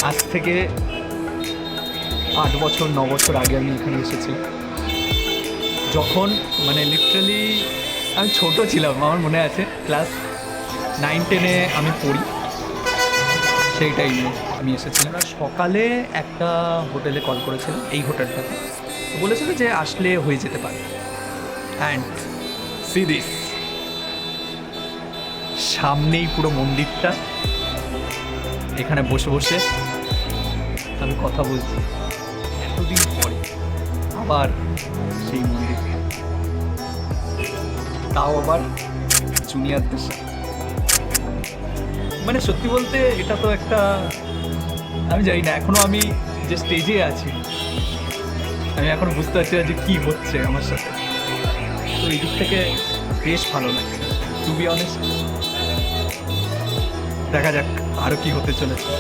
আজ থেকে 8 বছর 9 বছর আগে আমি এখানে এসেছি, যখন মানে লিটারালি আমি ছোট ছিলাম। আমার মনে আছে ক্লাস 9-10-এ আমি পড়ি, সেই টাইমে আমি এসেছিলাম। সকালে একটা হোটেলে কল করেছিলাম, এই হোটেলটাতে। বলেছিল যে আসলে হয়ে যেতে পারে। অ্যান্ড সি দিস, সামনেই পুরো মন্দিরটা, এখানে বসে বসে আমি কথা বলছি এতদিন পরে আবার সেই মন্দির, তাও আবার জুনিয়রদের সাথে। মানে সত্যি বলতে এটা তো একটা, আমি জানি না এখনো আমি যে স্টেজে আছি, আমি এখনো বুঝতে পারছি না যে কী হচ্ছে আমার সাথে। তো এই দিক থেকে বেশ ভালো লাগছে, টু বি অনেস্ট। দেখা যাক আরও কি হতে চলেছে।